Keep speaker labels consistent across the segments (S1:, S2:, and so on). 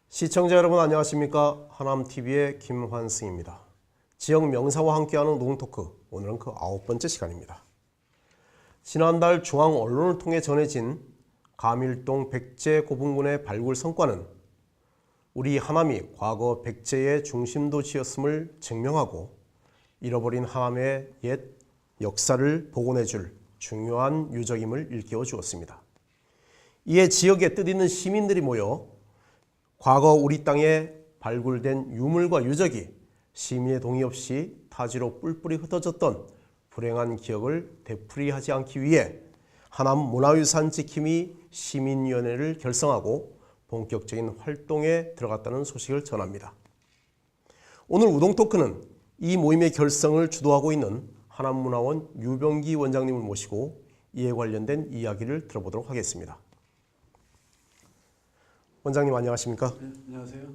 S1: 시청자 여러분 안녕하십니까? 하남TV의 김환승입니다. 지역 명사와 함께하는 농토크, 오늘은 그 9번째 시간입니다. 지난달 중앙 언론을 통해 전해진 가밀동 백제 고분군의 발굴 성과는 우리 하남이 과거 백제의 중심도시였음을 증명하고 잃어버린 하남의 옛 역사를 복원해줄 중요한 유적임을 일깨워 주었습니다. 이에 지역에 뜻있는 시민들이 모여 과거 우리 땅에 발굴된 유물과 유적이 시민의 동의 없이 타지로 뿔뿔이 흩어졌던 불행한 기억을 되풀이하지 않기 위해 하남 문화유산 지킴이 시민위원회를 결성하고 본격적인 활동에 들어갔다는 소식을 전합니다. 오늘 우동토크는 이 모임의 결성을 주도하고 있는 하남문화원 유병기 원장님을 모시고 이에 관련된 이야기를 들어보도록 하겠습니다. 원장님 안녕하십니까?
S2: 네, 안녕하세요.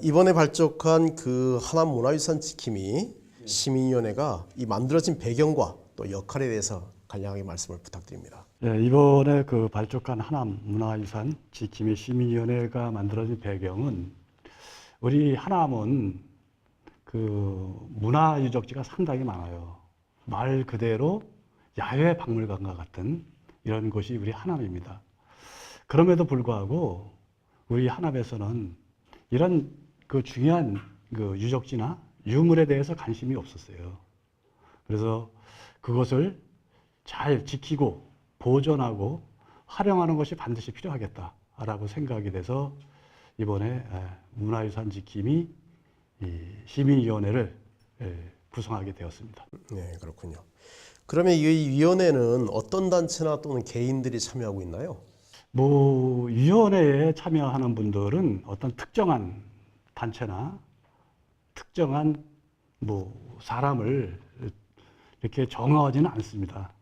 S1: 이번에 발족한 그 하남문화유산 지킴이 시민위원회가 이 만들어진 배경과 또 역할에 대해서 간략하게 말씀을 부탁드립니다.
S2: 네, 이번에 그 발족한 하남문화유산 지킴이 시민위원회가 만들어진 배경은 우리 하남은 그 문화유적지가 상당히 많아요. 말 그대로 야외 박물관과 같은 이런 곳이 우리 하남입니다. 그럼에도 불구하고 우리 하남에서는 이런 그 중요한 그 유적지나 유물에 대해서 관심이 없었어요. 그래서 그것을 잘 지키고 보존하고 활용하는 것이 반드시 필요하겠다라고 생각이 돼서 이번에 문화유산 지킴이 시민위원회를 구성하게 되었습니다.
S1: 네, 그렇군요. 그러면 이 위원회는 어떤 단체나 또는 개인들이 참여하고 있나요?
S2: 뭐 위원회에 참여하는 분들은 어떤 특정한 단체나 특정한 뭐 사람을 이렇게 정하지는 않습니다.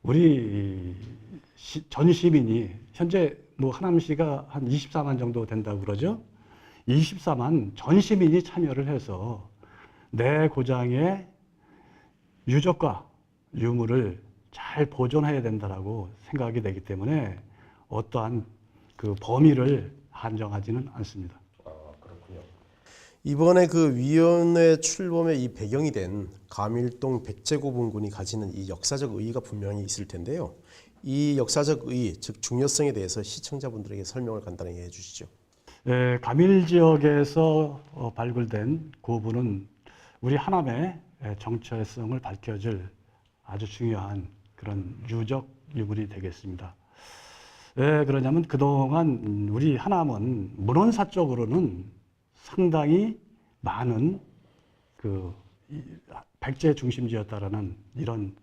S2: 우리 전 시민이 현재 뭐 하남시가 한 24만 정도 된다고 그러죠. 24만 전 시민이 참여를 해서 내 고장의 유적과 유물을 잘 보존해야 된다라고 생각이 되기 때문에 어떠한 그 범위를 한정하지는 않습니다.
S1: 그렇군요. 이번에 그 위원회 출범의 이 배경이 된 가밀동 백제고분군이 가지는 이 역사적 의의가 분명히 있을 텐데요. 이 역사적 의의, 즉 중요성에 대해서 시청자분들에게 설명을 간단하게 해주시죠.
S2: 네, 가밀 지역에서 발굴된 고분은 우리 하남의 정체성을 밝혀줄 아주 중요한 그런 유적 유물이 되겠습니다. 왜 그러냐면 그동안 우리 하남은 문헌사 쪽으로는 상당히 많은 그 백제 중심지였다라는 이런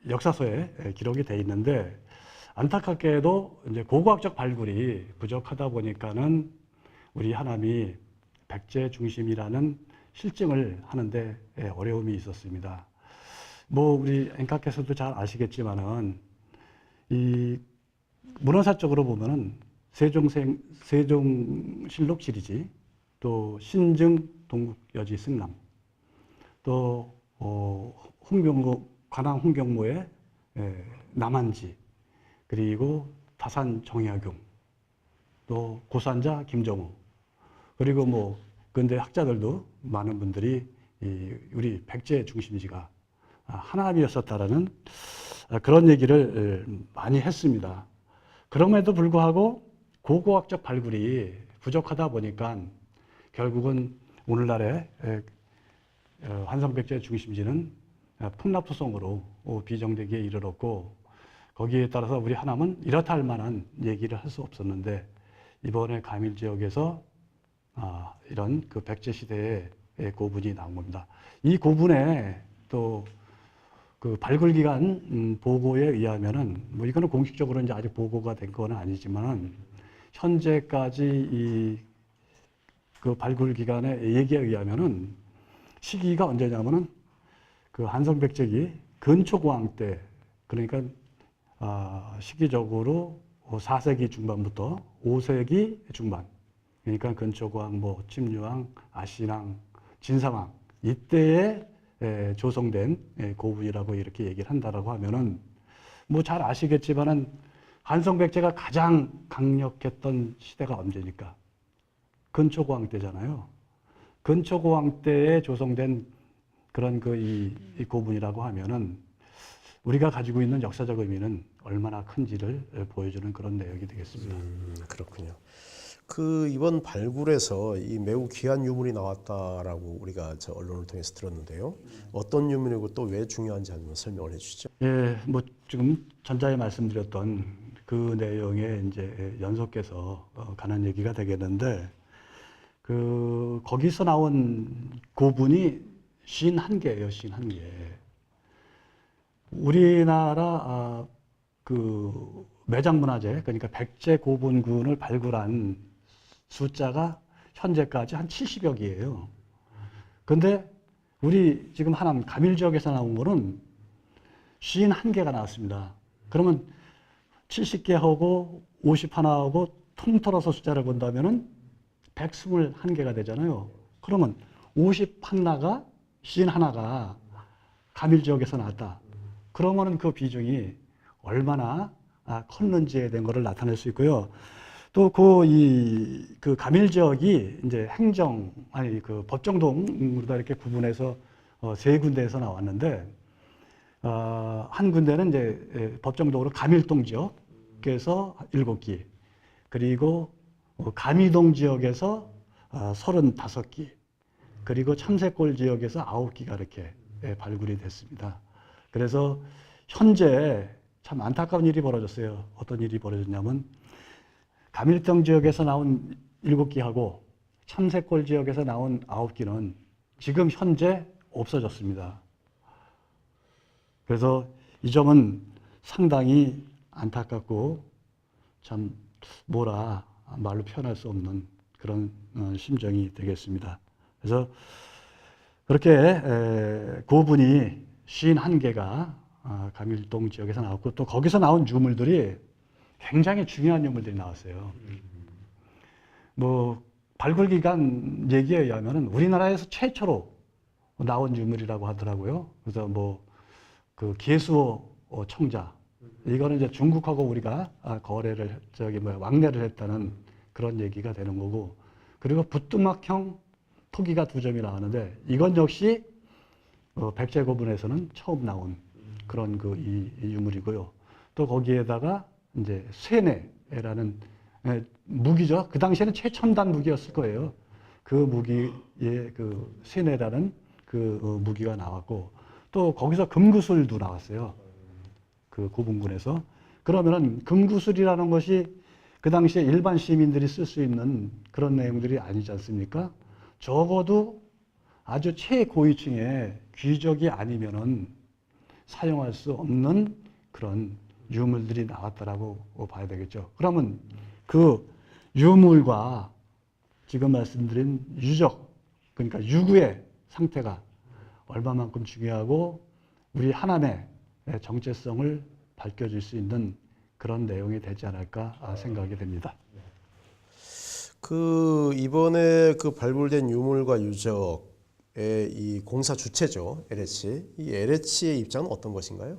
S2: 역사서에 기록이 돼 있는데 안타깝게도 이제 고고학적 발굴이 부족하다 보니까는 우리 하남이 백제 중심이라는 실증을 하는데 어려움이 있었습니다. 뭐 우리 앵카께서도 잘 아시겠지만은 이 문헌사 쪽으로 보면은 세종실록 시리즈, 또 신증 동국여지 승남, 또 관왕 홍경모의 남한지, 그리고 다산 정약용, 또 고산자 김정우, 그리고 뭐 근대 학자들도 많은 분들이 우리 백제 중심지가 하남이었었다라는 그런 얘기를 많이 했습니다. 그럼에도 불구하고 고고학적 발굴이 부족하다 보니까 결국은 오늘날의 환성백제 중심지는 풍납투성으로 비정되기에 이르렀고, 거기에 따라서 우리 하남은 이렇다 할 만한 얘기를 할 수 없었는데 이번에 가밀 지역에서 이런 그 백제 시대의 고분이 나온 겁니다. 이 고분에 또 그 발굴 기간 보고에 의하면은 뭐 이거는 공식적으로 이제 아직 보고가 된 건 아니지만은 현재까지 이 그 발굴 기간의 얘기에 의하면은 시기가 언제냐면은 그 한성백제기 근초고왕 때, 그러니까 시기적으로 4세기 중반부터 5세기 중반, 그러니까 근초고왕, 뭐 침류왕, 아신왕, 진사왕 이때에 조성된 고분이라고 이렇게 얘기를 한다라고 하면은 뭐 잘 아시겠지만은 한성백제가 가장 강력했던 시대가 언제니까? 근초고왕 때잖아요. 근초고왕 때에 조성된 그런 이 고분이라고 하면은 우리가 가지고 있는 역사적 의미는 얼마나 큰지를 보여주는 그런 내용이 되겠습니다.
S1: 그렇군요. 이번 발굴에서 이 매우 귀한 유물이 나왔다라고 우리가 저 언론을 통해서 들었는데요. 어떤 유물이고 또 왜 중요한지 한번 설명을 해주시죠.
S2: 예, 뭐 지금 전자에 말씀드렸던 그 내용에 이제 연속해서 가는 얘기가 되겠는데, 거기서 나온 고분이 51개예요, 51개. 우리나라 매장문화재, 그러니까 백제 고분군을 발굴한 숫자가 현재까지 한 70여 개예요. 근데 우리 지금 하남 가밀 지역에서 나온 거는 51개가 나왔습니다. 그러면 70개하고 51하고 통틀어서 숫자를 본다면은 121개가 되잖아요. 그러면 51가 51가 가밀 지역에서 나왔다. 그러면은 그 비중이 얼마나 컸는지에 대한 것을 나타낼 수 있고요. 또 그 가밀 지역이 이제 법정동으로 이렇게 구분해서 세 군데에서 나왔는데, 한 군데는 이제 법정동으로 가밀동 지역에서 7기, 그리고 가미동 지역에서 35기, 그리고 참새골 지역에서 9기가 이렇게 발굴이 됐습니다. 그래서 현재 참 안타까운 일이 벌어졌어요. 어떤 일이 벌어졌냐면, 가밀동 지역에서 나온 7기하고 참새골 지역에서 나온 9기는 지금 현재 없어졌습니다. 그래서 이 점은 상당히 안타깝고 참 말로 표현할 수 없는 그런 심정이 되겠습니다. 그래서 그렇게 고분이 51개가 가밀동 지역에서 나왔고, 또 거기서 나온 유물들이 굉장히 중요한 유물들이 나왔어요. 뭐 발굴기관 얘기에 의하면 우리나라에서 최초로 나온 유물이라고 하더라고요. 그래서 개수호 청자, 이거는 이제 중국하고 우리가 왕래를 했다는 그런 얘기가 되는 거고, 그리고 부뚜막형 토기가 2점이 나왔는데, 이건 역시 백제 고분에서는 처음 나온 그런 이 유물이고요. 또 거기에다가 이제 쇠뇌라는 무기죠. 그 당시에는 최첨단 무기였을 거예요. 그 무기에 쇠뇌라는 무기가 나왔고, 또 거기서 금구슬도 나왔어요. 그 고분군에서. 그러면은 금구슬이라는 것이 그 당시에 일반 시민들이 쓸 수 있는 그런 내용들이 아니지 않습니까? 적어도 아주 최고위층의 귀족이 아니면은 사용할 수 없는 그런 유물들이 나왔다라고 봐야 되겠죠. 그러면 그 유물과 지금 말씀드린 유적, 그러니까 유구의 상태가 얼마만큼 중요하고 우리 하남의 정체성을 밝혀줄 수 있는 그런 내용이 되지 않을까 생각이 됩니다.
S1: 이번에 발굴된 유물과 유적의 이 공사 주체죠, LH. 이 LH의 입장은 어떤 것인가요?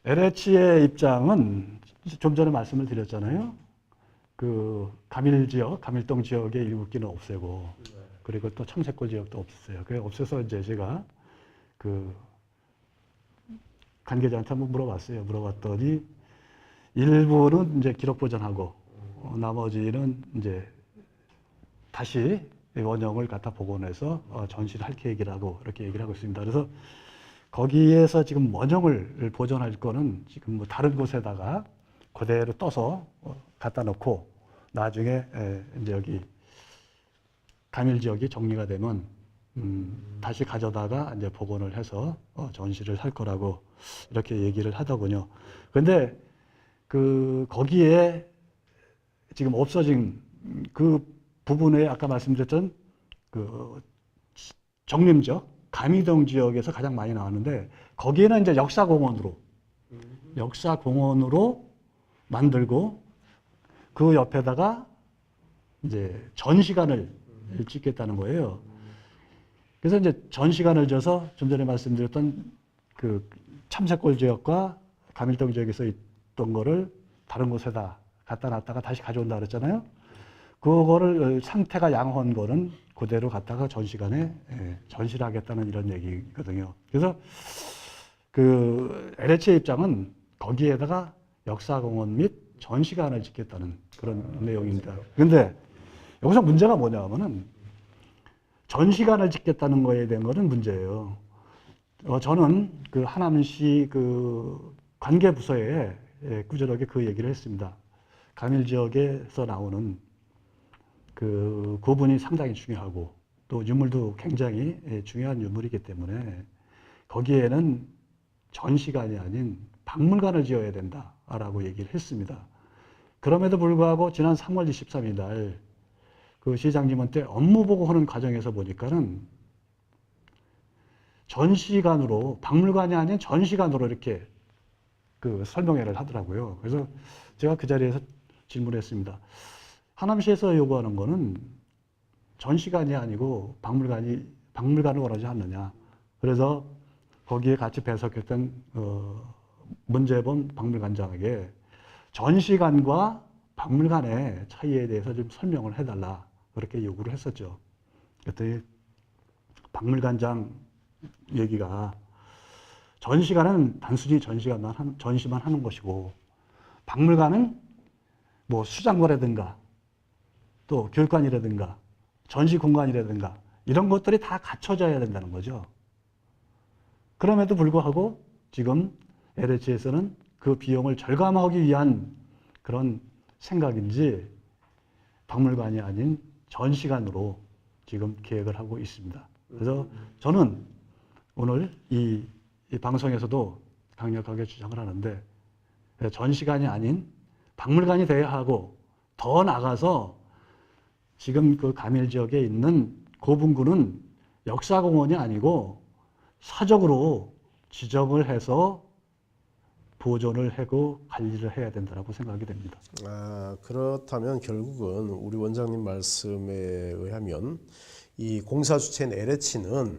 S2: LH의 입장은 좀 전에 말씀을 드렸잖아요. 가밀 지역, 가밀동 지역의 7기는 없애고, 그리고 또 참새골 지역도 없었어요. 그래 없애서 이제 제가 관계자한테 한번 물어봤더니 일부는 이제 기록 보존하고 나머지는 이제 다시 원형을 갖다 복원해서 전시를 할 계획이라고 이렇게 얘기를 하고 있습니다. 그래서 거기에서 지금 원형을 보존할 거는 지금 다른 곳에다가 그대로 떠서 갖다 놓고 나중에 이제 여기 가밀 지역이 정리가 되면 다시 가져다가 이제 복원을 해서 전시를 할 거라고 이렇게 얘기를 하더군요. 그런데 거기에 지금 없어진 그 부분에 아까 말씀드렸던 정림지역, 가미동 지역에서 가장 많이 나왔는데, 거기에는 이제 역사공원으로 만들고 그 옆에다가 이제 전시관을 짓겠다는 거예요. 그래서 이제 전시관을 져서 좀 전에 말씀드렸던 참새골 지역과 가밀동 지역에서 있던 거를 다른 곳에다 갖다 놨다가 다시 가져온다 그랬잖아요. 그거를 상태가 양호한 거는 그대로 갖다가 전시관에 전시를 하겠다는 이런 얘기거든요. 그래서 그 LH의 입장은 거기에다가 역사공원 및 전시관을 짓겠다는 그런 내용입니다. 근데 여기서 문제가 뭐냐면은 전시관을 짓겠다는 거에 대한 거는 문제예요. 저는 그 하남시 그 관계부서에 꾸준하게 그 얘기를 했습니다. 가밀 지역에서 나오는 그 부분이 상당히 중요하고 또 유물도 굉장히 중요한 유물이기 때문에 거기에는 전시관이 아닌 박물관을 지어야 된다라고 얘기를 했습니다. 그럼에도 불구하고 지난 3월 23일 날 그 시장님한테 업무 보고하는 과정에서 보니까는 전시관으로, 박물관이 아닌 전시관으로 이렇게 그 설명회를 하더라고요. 그래서 제가 그 자리에서 질문을 했습니다. 하남시에서 요구하는 거는 전시관이 아니고 박물관을 원하지 않느냐. 그래서 거기에 같이 배석했던 문재범 박물관장에게 전시관과 박물관의 차이에 대해서 좀 설명을 해달라. 그렇게 요구를 했었죠. 그랬더니 박물관장 얘기가 전시관은 단순히 전시만 하는 것이고 박물관은 뭐 수장고라든가 또 교육관이라든가 전시 공간이라든가 이런 것들이 다 갖춰져야 된다는 거죠. 그럼에도 불구하고 지금 LH에서는 그 비용을 절감하기 위한 그런 생각인지 박물관이 아닌 전시관으로 지금 계획을 하고 있습니다. 그래서 저는 오늘 이 방송에서도 강력하게 주장을 하는데 전시관이 아닌 박물관이 돼야 하고 더 나아가서 지금 그 가밀 지역에 있는 고분군은 역사공원이 아니고 사적으로 지정을 해서 보존을 하고 관리를 해야 된다고 생각이 됩니다.
S1: 그렇다면 결국은 우리 원장님 말씀에 의하면 이 공사 주체인 LH는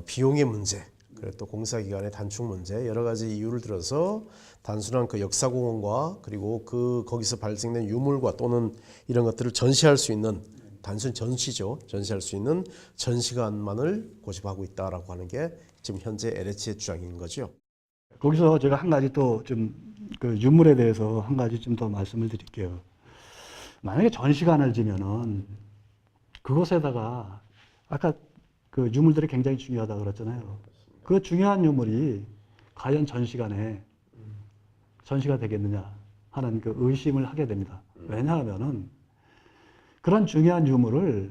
S1: 비용의 문제, 그리고 또 공사 기간의 단축 문제 여러 가지 이유를 들어서 단순한 그 역사공원과 그리고 거기서 발생된 유물과 또는 이런 것들을 전시할 수 있는 단순 전시죠. 전시할 수 있는 전시관만을 고집하고 있다라고 하는 게 지금 현재 LH의 주장인 거죠.
S2: 거기서 제가 한 가지 또 좀 그 유물에 대해서 한 가지 좀 더 말씀을 드릴게요. 만약에 전시관을 지면은 그곳에다가 아까 그 유물들이 굉장히 중요하다고 그랬잖아요. 그 중요한 유물이 과연 전시관에 전시가 되겠느냐 하는 그 의심을 하게 됩니다. 왜냐하면은 그런 중요한 유물을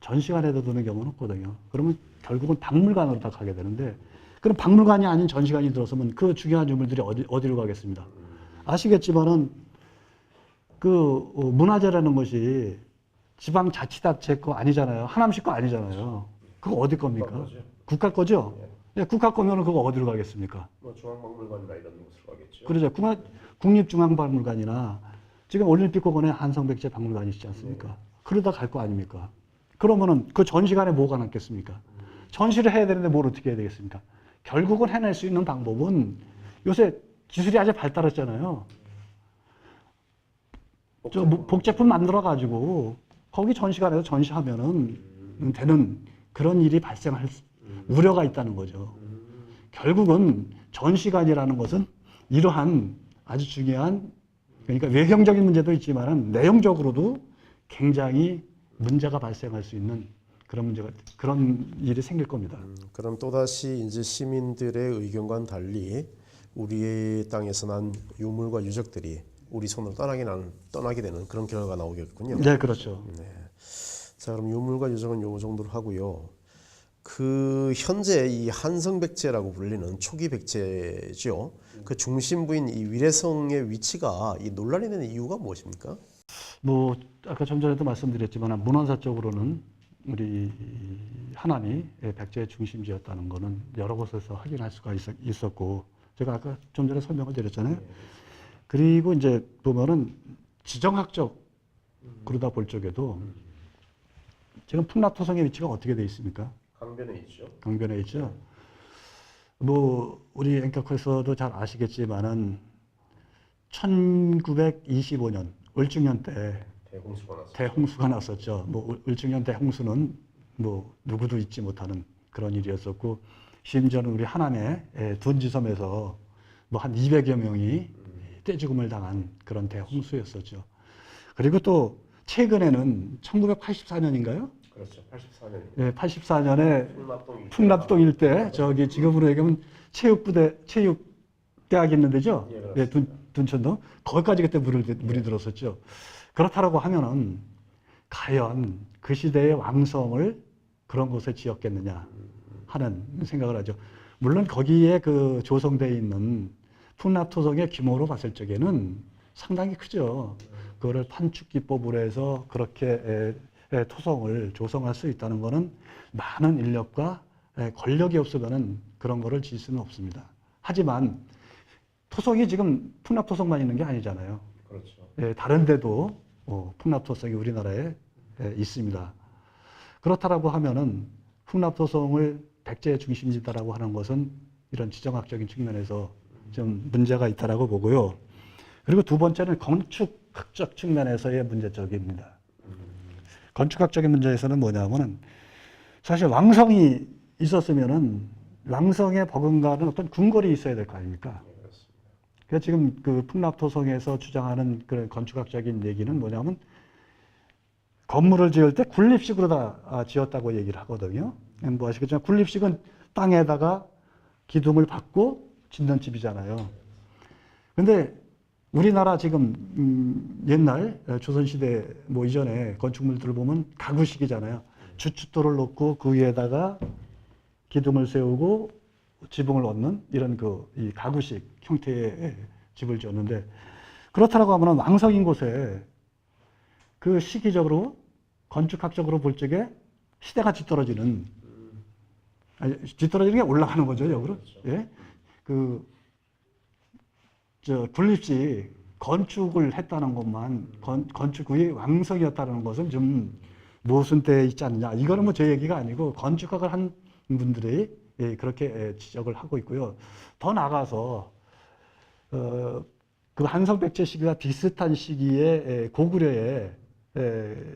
S2: 전시관에다 두는 경우는 없거든요. 그러면 결국은 박물관으로 다 가게 되는데 그럼 박물관이 아닌 전시관이 들어서면 그 중요한 유물들이 어디로 가겠습니까? 아시겠지만은 그 문화재라는 것이 지방자치단체 거 아니잖아요. 하남시 거 아니잖아요. 그거 어디 겁니까? 국가 거죠? 네, 국가 거면은 그거 어디로 가겠습니까?
S1: 뭐 중앙박물관이나 이런 곳으로 가겠죠.
S2: 그러죠. 국립중앙박물관이나 지금 올림픽공원에 한성백제 박물관이 있지 않습니까? 그러다 갈 거 아닙니까? 그러면은 그 전시관에 뭐가 남겠습니까? 전시를 해야 되는데 뭘 어떻게 해야 되겠습니까? 결국은 해낼 수 있는 방법은 요새 기술이 아주 발달했잖아요. 복제품 만들어가지고 거기 전시관에서 전시하면은 되는 그런 일이 발생할 우려가 있다는 거죠. 결국은 전시관이라는 것은 이러한 아주 중요한 그러니까 외형적인 문제도 있지만은 내용적으로도 굉장히 문제가 발생할 수 있는 그런 일이 생길 겁니다.
S1: 그럼 또다시 이제 시민들의 의견과는 달리 우리의 땅에서 난 유물과 유적들이 우리 손으로 떠나게 되는 그런 결과가 나오겠군요.
S2: 네, 그렇죠.
S1: 네. 자, 그럼 유물과 유적은 요 정도로 하고요. 그 현재 이 한성백제라고 불리는 초기 백제죠. 그 중심부인 이 위례성의 위치가 이 논란이 되는 이유가 무엇입니까?
S2: 뭐 아까 좀 전에도 말씀드렸지만 문헌사 쪽으로는 우리 하남이 백제의 중심지였다는 거는 여러 곳에서 확인할 수가 있었고 제가 아까 좀 전에 설명을 드렸잖아요. 그리고 이제 보면은 지정학적 그러다 볼 적에도 지금 풍납토성의 위치가 어떻게 돼 있습니까?
S1: 강변에 있죠.
S2: 강변에 있죠. 뭐 우리 앵커에서도 잘 아시겠지만은 1925년 을중년 때
S1: 대홍수가 났어요.
S2: 대홍수가 났었죠. 뭐 을중년 대홍수는 뭐 누구도 잊지 못하는 그런 일이었었고, 심지어는 우리 하남의 둔지섬에서 뭐 한 200여 명이 떼죽음을 당한 그런 대홍수였었죠. 그리고 또 최근에는 1984년인가요?
S1: 그렇죠. 84년.
S2: 예, 84년에
S1: 풍납동
S2: 풍납동 일대 저기 지금으로 얘기하면 체육대학이 있는 데죠.
S1: 예,
S2: 예, 둔천동 거기까지 그때 물이 들었었죠. 그렇다라고 하면은 과연 그 시대의 왕성을 그런 곳에 지었겠느냐 하는 생각을 하죠. 물론 거기에 그 조성되어 있는 풍납토성의 규모로 봤을 적에는 상당히 크죠. 그거를 판축기법으로 해서 그렇게 토성을 조성할 수 있다는 것은 많은 인력과 권력이 없으면 그런 거를 지을 수는 없습니다. 하지만 토성이 지금 풍납토성만 있는 게 아니잖아요.
S1: 그렇죠.
S2: 다른 데도 풍납토성이 우리나라에 있습니다. 그렇다라고 하면은 풍납토성을 백제의 중심지다라고 하는 것은 이런 지정학적인 측면에서 좀 문제가 있다라고 보고요. 그리고 두 번째는 건축학적 측면에서의 문제적입니다. 건축학적인 문제에서는 뭐냐면은 사실 왕성이 있었으면은 왕성에 버금가는 어떤 궁궐이 있어야 될 거 아닙니까? 그래서 지금 그 풍납토성에서 주장하는 그런 건축학적인 얘기는 뭐냐면 건물을 지을 때 군립식으로 다 지었다고 얘기를 하거든요. 뭐 아시겠지만 군립식은 땅에다가 기둥을 박고 짓는 집이잖아요. 근데 우리나라 지금 옛날 조선시대 뭐 이전에 건축물들을 보면 가구식이잖아요. 주춧돌을 놓고 그 위에다가 기둥을 세우고 지붕을 얻는 이런 이 가구식 형태의 집을 지었는데, 그렇다고 하면 왕성인 곳에 그 시기적으로 건축학적으로 볼 적에 시대가 뒤떨어지는 게 올라가는 거죠, 역으로. 예? 군립식 건축을 했다는 것만 건축의 왕성이었다는 것은 좀 무슨 때에 있지 않느냐. 이거는 뭐 제 얘기가 아니고 건축학을 한 분들이 그렇게 지적을 하고 있고요. 더 나아가서 그 한성백제 시기와 비슷한 시기에 고구려의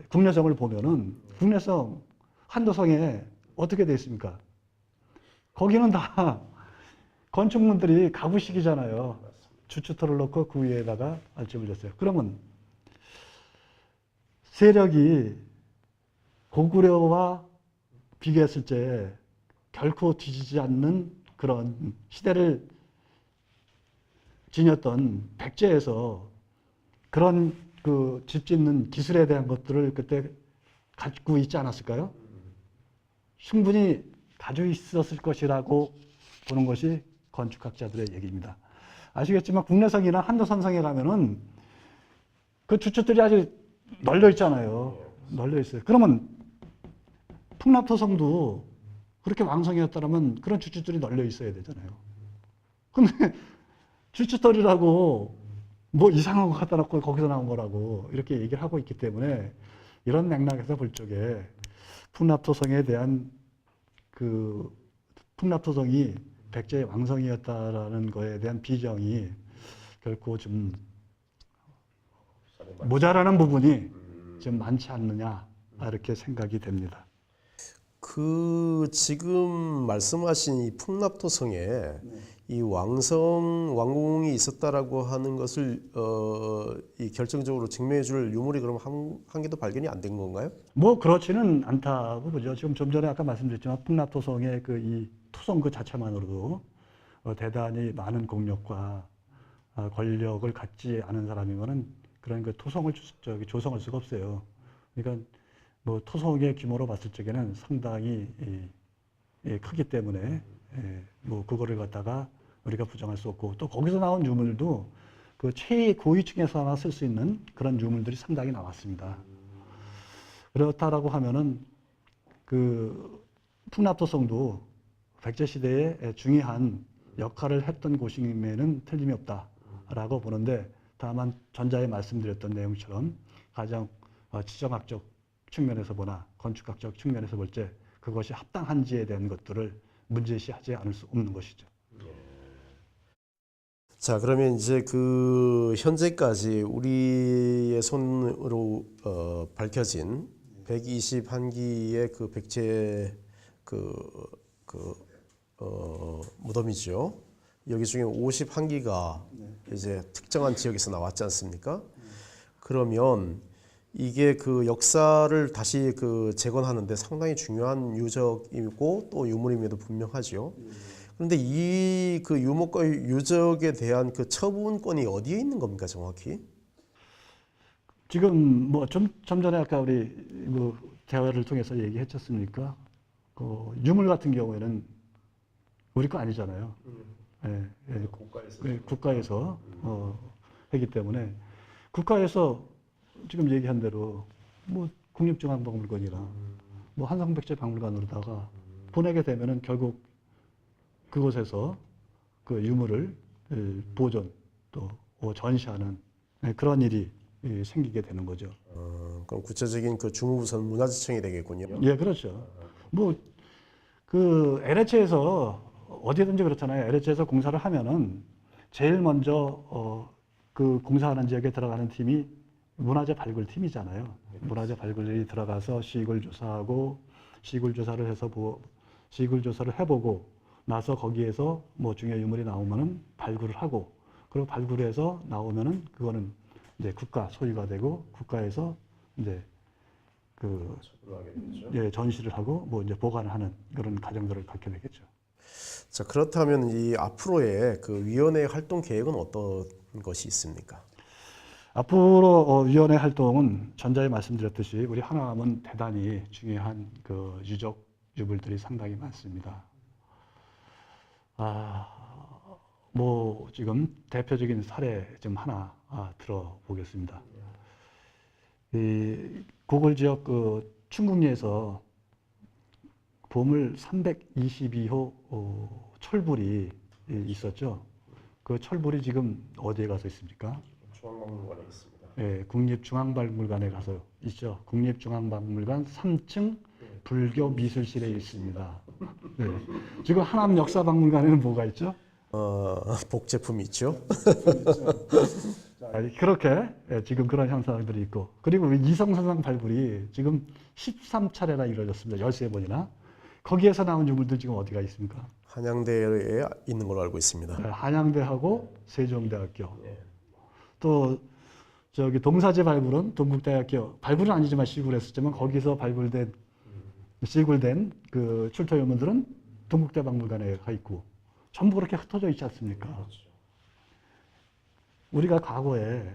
S2: 국내성을 보면은 국내성 한도성에 어떻게 되어 있습니까? 거기는 다 건축물들이 가구식이잖아요. 주춧돌을 넣고 그 위에다가 알집을 졌어요. 그러면 세력이 고구려와 비교했을 때 결코 뒤지지 않는 그런 시대를 지녔던 백제에서 그런 그 집 짓는 기술에 대한 것들을 그때 갖고 있지 않았을까요? 충분히 가지고 있었을 것이라고 보는 것이 건축학자들의 얘기입니다. 아시겠지만 국내성이나 한도선성에 가면은 그 주춧들이 아주 널려 있잖아요. 널려 있어요. 그러면 풍납토성도 그렇게 왕성이었다면 그런 주춧돌이 널려 있어야 되잖아요. 근데 주춧돌이라고 뭐 이상한 거 갖다 놓고 거기서 나온 거라고 이렇게 얘기를 하고 있기 때문에 이런 맥락에서 볼 적에 풍납토성에 대한 그 풍납토성이 백제의 왕성이었다라는 거에 대한 비정이 결코 좀 모자라는 부분이 좀 많지 않느냐 이렇게 생각이 됩니다.
S1: 그 지금 말씀하신 이 풍납토성에 이 왕궁이 있었다라고 하는 것을 이 결정적으로 증명해줄 유물이 그럼 한 개도 발견이 안 된 건가요?
S2: 뭐 그렇지는 않다고 보죠. 지금 좀 전에 아까 말씀드렸지만 풍납토성의 그 이 토성 그 자체만으로도 대단히 많은 공력과 권력을 갖지 않은 사람이면은 그런 그 토성을 조성할 수가 없어요. 그러니까 뭐 토성의 규모로 봤을 적에는 상당히 크기 때문에 뭐 그거를 갖다가 우리가 부정할 수 없고, 또 거기서 나온 유물도 그 최고위층에서나 쓸 수 있는 그런 유물들이 상당히 나왔습니다. 그렇다라고 하면은 그 풍납토성도 백제 시대에 중요한 역할을 했던 곳임에는 틀림이 없다라고 보는데, 다만 전자에 말씀드렸던 내용처럼 가장 지정학적 측면에서 보나 건축학적 측면에서 볼 때 그것이 합당한지에 대한 것들을 문제시하지 않을 수 없는 것이죠.
S1: 자, 그러면 이제 그 현재까지 우리의 손으로 밝혀진 121기의 그 백제 무덤이죠. 여기 중에 51기가 이제 특정한 지역에서 나왔지 않습니까? 그러면 이게 그 역사를 다시 그 재건하는데 상당히 중요한 유적이고 또 유물임에도 분명하죠. 그런데 이 그 유목과 유적에 대한 그 처분권이 어디에 있는 겁니까, 정확히?
S2: 지금 뭐 좀 전에 아까 우리 뭐 대화를 통해서 얘기했지 않습니까? 그 유물 같은 경우에는 우리 거 아니잖아요. 예, 예, 국가에서 하기 때문에 국가에서 지금 얘기한 대로 뭐 국립중앙박물관이나 뭐 한성백제 박물관으로다가 보내게 되면은 결국 그곳에서 그 유물을 보존 또 전시하는 그런 일이 생기게 되는 거죠.
S1: 그럼 구체적인 그 주무부서는 문화재청이 되겠군요.
S2: 예, 그렇죠. 뭐 그 LH에서 어디든지 그렇잖아요. LH에서 공사를 하면은 제일 먼저 그 공사하는 지역에 들어가는 팀이 문화재 발굴 팀이잖아요. 문화재 발굴이 들어가서 시굴 조사하고 시굴 조사를 해서 시굴 조사를 해보고 나서 거기에서 뭐 중요 유물이 나오면은 발굴을 하고 그리고 발굴해서 나오면은 그거는 이제 국가 소유가 되고 국가에서 이제 그 예, 전시를 하고 뭐 이제 보관을 하는 그런 과정들을 갖게 되겠죠.
S1: 자, 그렇다면 이 앞으로의 그 위원회 활동 계획은 어떤 것이 있습니까?
S2: 앞으로 위원회 활동은 전자에 말씀드렸듯이 우리 하남은 대단히 중요한 그 유적 유물들이 상당히 많습니다. 뭐 지금 대표적인 사례 좀 하나 들어보겠습니다. 이 고골 지역 그 충북리에서 보물 322호 철불이 있었죠. 그 철불이 지금 어디에 가서 있습니까?
S1: 중앙박물관에 있습니다.
S2: 예, 국립중앙박물관에 가서 있죠. 국립중앙박물관 3층 불교미술실에 있습니다. 네. 지금 하남 역사박물관에는 뭐가 있죠?
S1: 복제품이 있죠.
S2: 그렇게 지금 그런 현상들이 있고 그리고 이성선상 발굴이 지금 13차례나 이루어졌습니다. 13번이나. 거기에서 나온 유물들 지금 어디가 있습니까?
S1: 한양대에 있는 걸로 알고 있습니다.
S2: 한양대하고 세종대학교. 또 저기 동사제 발굴은 동국대학교 발굴은 아니지만 시굴했었지만 거기서 시굴된 그 출토 유물들은 동국대 박물관에 가 있고 전부 그렇게 흩어져 있지 않습니까? 우리가 과거에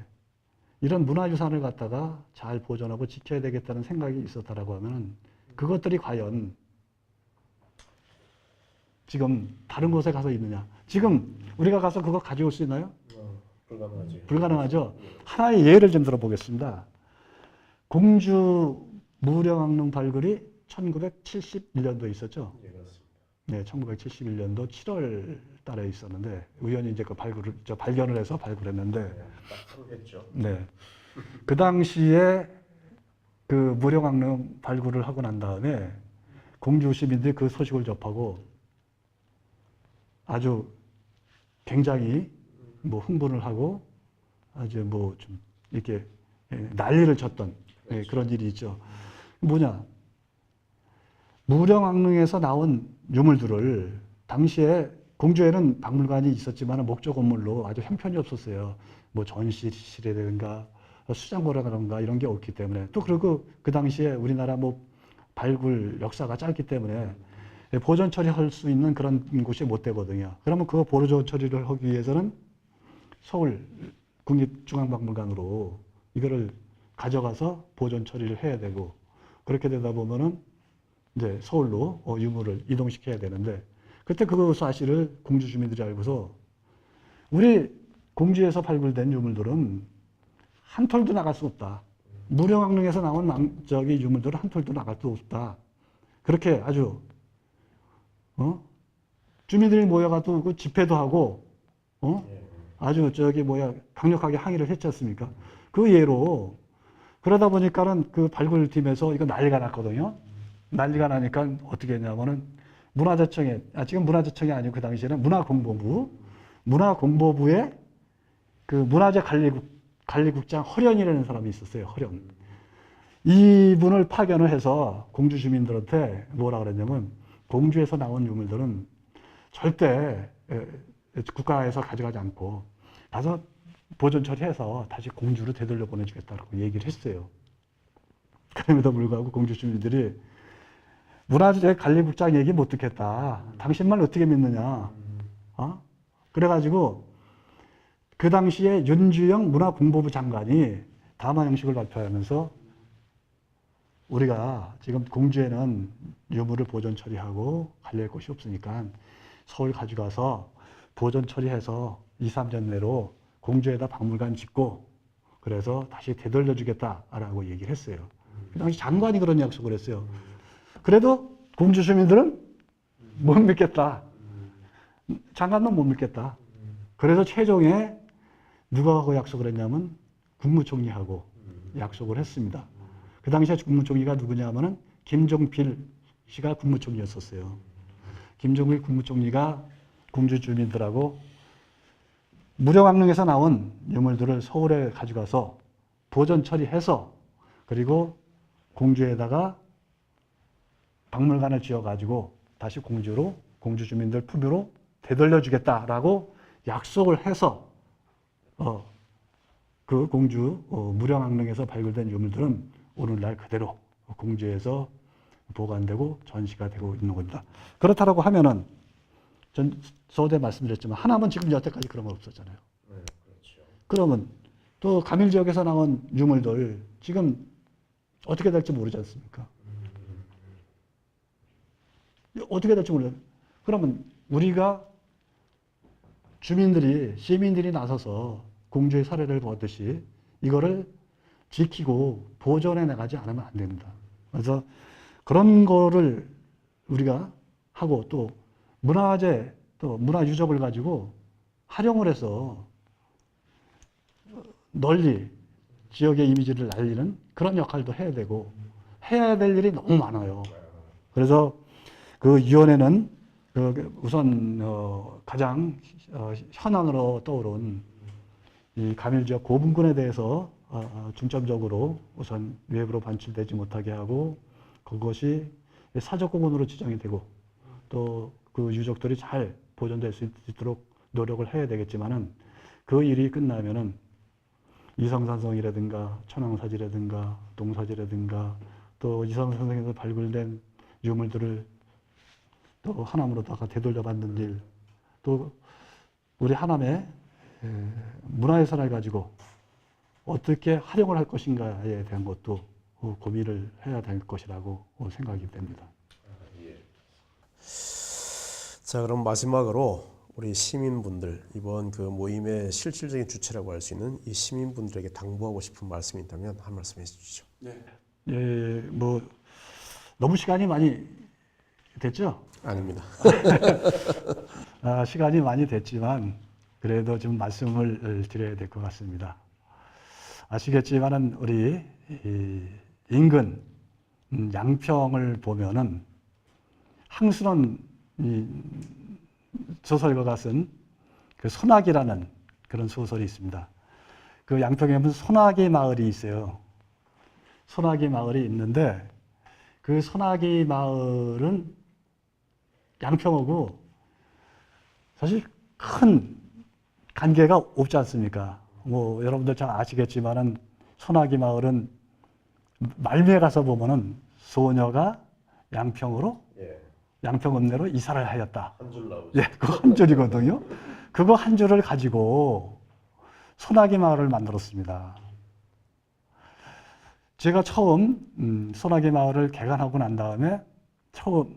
S2: 이런 문화유산을 갖다가 잘 보존하고 지켜야 되겠다는 생각이 있었다라고 하면 그것들이 과연 지금 다른 곳에 가서 있느냐? 지금 우리가 가서 그거 가져올 수 있나요?
S1: 불가능하죠.
S2: 불가능하죠. 하나의 예를 좀 들어보겠습니다. 공주 무령왕릉 발굴이 1971년도에 있었죠.
S1: 예, 그렇습니다.
S2: 네, 1971년도 7월 달에 있었는데 우연히 이제 그 발견을 해서 발굴했는데
S1: 딱 하루 했죠.
S2: 네. 그 당시에 그 무령왕릉 발굴을 하고 난 다음에 공주 시민들이 그 소식을 접하고 아주 굉장히 뭐 흥분을 하고 아주 뭐 좀 이렇게 난리를 쳤던 그런 일이 있죠. 뭐냐? 무령왕릉에서 나온 유물들을 당시에 공주에는 박물관이 있었지만 목조 건물로 아주 형편이 없었어요. 뭐 전시실이라든가 수장고라든가 이런 게 없기 때문에 또 그리고 그 당시에 우리나라 뭐 발굴 역사가 짧기 때문에 보존 처리할 수 있는 그런 곳이 못 되거든요. 그러면 그 보존 처리를 하기 위해서는 서울 국립중앙박물관으로 이거를 가져가서 보존 처리를 해야 되고 그렇게 되다 보면은 이제 서울로 유물을 이동시켜야 되는데 그때 그 사실을 공주 주민들이 알고서 우리 공주에서 발굴된 유물들은 한 톨도 나갈 수 없다. 무령왕릉에서 나온 유물들은 한 톨도 나갈 수 없다. 그렇게 아주 주민들이 모여가지고 그 집회도 하고 아주 강력하게 항의를 했지 않습니까? 그 예로 그러다 보니까는 그 발굴팀에서 이거 난리가 났거든요. 난리가 나니까 어떻게 했냐면은 지금 문화재청이 아니고 그 당시에는 문화공보부 문화공보부에 그 문화재 관리국장 허련이라는 사람이 있었어요. 허련. 이분을 파견을 해서 공주 주민들한테 뭐라 그랬냐면 공주에서 나온 유물들은 절대 국가에서 가져가지 않고 가서 보존 처리해서 다시 공주로 되돌려 보내주겠다고 얘기를 했어요. 그럼에도 불구하고 공주 주민들이 문화재 관리국장 얘기 못 듣겠다. 당신만 어떻게 믿느냐. 그래가지고 그 당시에 윤주영 문화공보부 장관이 담화 형식을 발표하면서 우리가 지금 공주에는 유물을 보존 처리하고 관리할 곳이 없으니까 서울 가져가서 보존 처리해서 2, 3년 내로 공주에다 박물관 짓고 그래서 다시 되돌려 주겠다라고 얘기를 했어요. 그 당시 장관이 그런 약속을 했어요. 그래도 공주 주민들은 못 믿겠다. 장관은 못 믿겠다. 그래서 최종에 누가 하고 약속을 했냐면 국무총리하고 약속을 했습니다. 그 당시에 국무총리가 누구냐면은 김종필 씨가 국무총리였었어요. 김종필 국무총리가 공주 주민들하고 무령왕릉에서 나온 유물들을 서울에 가져가서 보존 처리해서 그리고 공주에다가 박물관을 지어가지고 다시 공주 주민들 품으로 되돌려주겠다라고 약속을 해서 그 공주 무령왕릉에서 발굴된 유물들은 오늘날 그대로 공주에서 보관되고 전시가 되고 있는 겁니다. 그렇다고 하면은 전 서두에 말씀드렸지만 하나만 지금 여태까지 그런 건 없었잖아요.
S1: 네, 그렇죠.
S2: 그러면 또 가밀 지역에서 나온 유물들 지금 어떻게 될지 모르지 않습니까? 어떻게 될지 몰라요. 그러면 우리가 시민들이 나서서 공주의 사례를 보듯이 이거를 지키고 보존해 나가지 않으면 안 됩니다. 그래서 그런 거를 우리가 하고 또 문화재, 또 문화유적을 가지고 활용을 해서 널리 지역의 이미지를 날리는 그런 역할도 해야 되고 해야 될 일이 너무 많아요. 그래서 그 위원회는 우선 가장 현안으로 떠오른 이 가밀지역 고분군에 대해서 중점적으로 우선 외부로 반출되지 못하게 하고 그것이 사적공원으로 지정이 되고 또 그 유적들이 잘 보존될 수 있도록 노력을 해야 되겠지만은 그 일이 끝나면은 이성산성이라든가 천왕사지라든가 동사지라든가 또 이성산성에서 발굴된 유물들을 또 하남으로다가 되돌려받는 일, 또 우리 하남의 문화예산을 가지고 어떻게 활용을 할 것인가에 대한 것도 고민을 해야 될 것이라고 생각이 됩니다.
S1: 자, 그럼 마지막으로 우리 시민분들, 이번 그 모임의 실질적인 주체라고 할 수 있는 이 시민분들에게 당부하고 싶은 말씀이 있다면 한 말씀 해주시죠.
S2: 네. 예, 뭐 너무 시간이 많이 됐죠?
S1: 아닙니다.
S2: 시간이 많이 됐지만 그래도 좀 말씀을 드려야 될 것 같습니다. 아시겠지만은 우리 인근 양평을 보면은 항순원 소설가가 쓴 그 소나기라는 그런 소설이 있습니다. 그 양평에 보면 소나기 마을이 있어요. 소나기 마을이 있는데 그 소나기 마을은 양평하고 사실 큰 관계가 없지 않습니까? 뭐 여러분들 잘 아시겠지만은 소나기 마을은 말미에 가서 보면은 소녀가 양평으로 양평 읍내로 이사를 하였다.
S1: 한 줄 나오죠.
S2: 예, 그거 한 줄이거든요. 그거 한 줄을 가지고 소나기 마을을 만들었습니다. 제가 처음 소나기 마을을 개관하고 난 다음에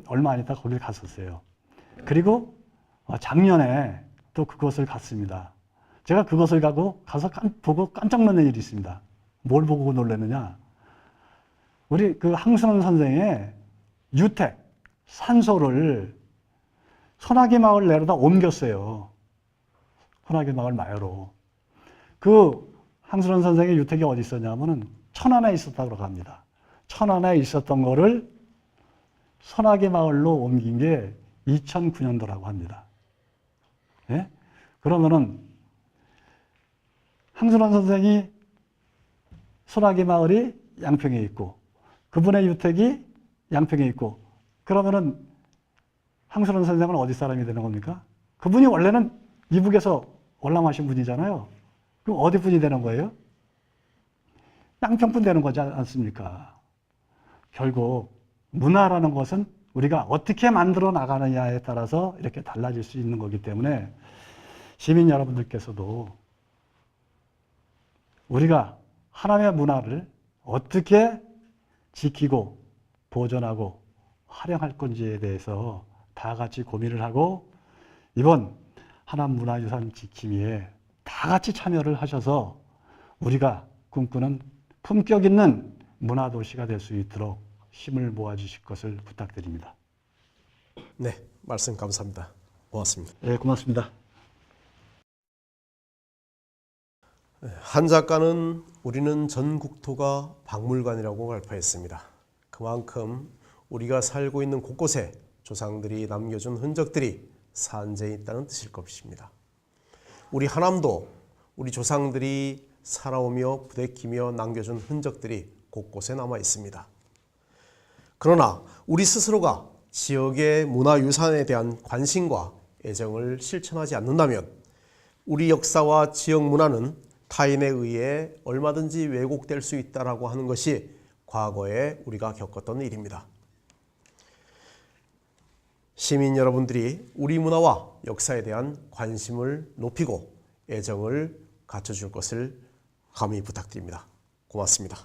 S2: 얼마 안 있다 거길 갔었어요. 그리고 작년에 또 그곳을 갔습니다. 제가 그곳을 가서 보고 깜짝 놀란 일이 있습니다. 뭘 보고 놀랐느냐? 우리 그 항순원 선생의 유택, 산소를 소나기 마을 내로다 옮겼어요. 소나기 마을 마을로. 그 항순원 선생의 유택이 어디 있었냐면은 천안에 있었다고 합니다. 천안에 있었던 거를 소나기 마을로 옮긴 게 2009년도라고 합니다. 예? 그러면은 황순원 선생이 소나기 마을이 양평에 있고 그분의 유택이 양평에 있고 그러면은 황순원 선생은 어디 사람이 되는 겁니까? 그분이 원래는 이북에서 월남하신 분이잖아요. 그럼 어디 분이 되는 거예요? 양평분 되는 거지 않습니까? 결국 문화라는 것은 우리가 어떻게 만들어 나가느냐에 따라서 이렇게 달라질 수 있는 거기 때문에 시민 여러분들께서도 우리가 하나님의 문화를 어떻게 지키고 보존하고 활용할 건지에 대해서 다 같이 고민을 하고 이번 하남 문화유산 지킴이에 다 같이 참여를 하셔서 우리가 꿈꾸는 품격 있는 문화도시가 될 수 있도록 힘을 모아주실 것을 부탁드립니다.
S1: 네, 말씀 감사합니다. 고맙습니다.
S2: 네, 고맙습니다.
S1: 한 작가는 우리는 전 국토가 박물관이라고 발표했습니다. 그만큼 우리가 살고 있는 곳곳에 조상들이 남겨준 흔적들이 산재해 있다는 뜻일 것입니다. 우리 하남도 우리 조상들이 살아오며 부대끼며 남겨준 흔적들이 곳곳에 남아 있습니다. 그러나 우리 스스로가 지역의 문화유산에 대한 관심과 애정을 실천하지 않는다면 우리 역사와 지역 문화는 타인에 의해 얼마든지 왜곡될 수 있다고 하는 것이 과거에 우리가 겪었던 일입니다. 시민 여러분들이 우리 문화와 역사에 대한 관심을 높이고 애정을 갖춰줄 것을 감히 부탁드립니다. 고맙습니다.